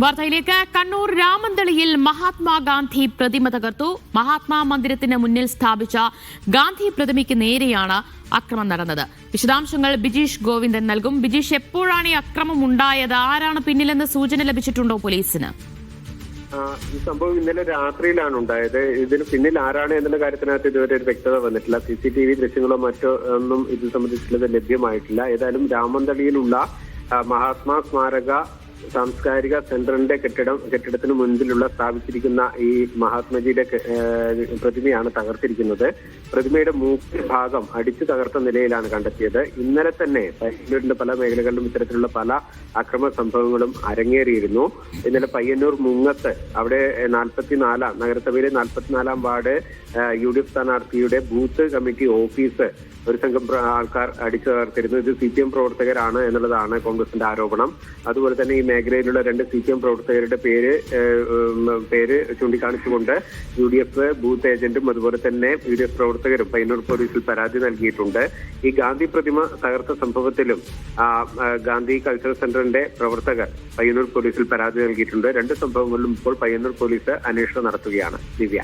വാർത്തയിലേക്ക്. കണ്ണൂർ രാമന്തളിയിൽ മഹാത്മാഗാന്ധി പ്രതിമ തകർത്തു. മഹാത്മാ മന്ദിരത്തിന് മുന്നിൽ സ്ഥാപിച്ച ഗാന്ധി പ്രതിമയ്ക്ക് നേരെയാണ് അക്രമം നടന്നത്. വിശദാംശങ്ങൾ ബിജീഷ് ഗോവിന്ദൻ നൽകും. ബിജീഷ്, എപ്പോഴാണ് ഈ അക്രമം ഉണ്ടായത്? ആരാണ് പിന്നിലെന്ന് സൂചന ലഭിച്ചിട്ടുണ്ടോ പോലീസിന്? ഈ സംഭവം ഇന്നലെ രാത്രിയിലാണ് ഉണ്ടായത്. ഇതിന് പിന്നിൽ ആരാണ് എന്നുള്ള കാര്യത്തിനകത്ത് ഇതുവരെ ഒരു വ്യക്തത വന്നിട്ടില്ല. CCTV ദൃശ്യങ്ങളോ മറ്റോ ഒന്നും ഇത് സംബന്ധിച്ചുള്ളത് ലഭ്യമായിട്ടില്ല. ഏതായാലും രാമന്തളിയിലുള്ള മഹാത്മാ സ്മാരക സാംസ്കാരിക സെന്ററിന്റെ കെട്ടിടത്തിന് മുൻപിലുള്ള സ്ഥാപിച്ചിരിക്കുന്ന ഈ മഹാത്മജിയുടെ പ്രതിമയാണ് തകർത്തിരിക്കുന്നത്. പ്രതിമയുടെ മൂക്കിൽ ഭാഗം അടിച്ചു തകർത്ത നിലയിലാണ് കണ്ടെത്തിയത്. ഇന്നലെ തന്നെ പയ്യന്നൂരിന്റെ പല മേഖലകളിലും ഇത്തരത്തിലുള്ള പല അക്രമ സംഭവങ്ങളും അരങ്ങേറിയിരുന്നു. ഇന്നലെ പയ്യന്നൂർ മുങ്ങത്ത് അവിടെ നഗരസഭയിലെ 44-ാം വാർഡ് UDF സ്ഥാനാർത്ഥിയുടെ ബൂത്ത് കമ്മിറ്റി ഓഫീസ് ഒരു സംഘം ആൾക്കാർ അടിച്ചു തകർത്തിരുന്നു. ഇത് CPM പ്രവർത്തകരാണ് എന്നുള്ളതാണ് കോൺഗ്രസിന്റെ ആരോപണം. അതുപോലെ തന്നെ ഈ മേഖലയിലുള്ള 2 CPM പ്രവർത്തകരുടെ പേര് ചൂണ്ടിക്കാണിച്ചുകൊണ്ട് UDF ബൂത്ത് ഏജന്റും അതുപോലെ തന്നെ UDF പ്രവർത്തകരും പയ്യന്നൂർ പോലീസിൽ പരാതി നൽകിയിട്ടുണ്ട്. ഈ ഗാന്ധി പ്രതിമ തകർത്ത സംഭവത്തിലും ഗാന്ധി കൾച്ചറൽ സെന്ററിന്റെ പ്രവർത്തകർ പയ്യന്നൂർ പോലീസിൽ പരാതി നൽകിയിട്ടുണ്ട്. 2 സംഭവങ്ങളിലും ഇപ്പോൾ പയ്യന്നൂർ പോലീസ് അന്വേഷണം നടത്തുകയാണ്. ദിവ്യ.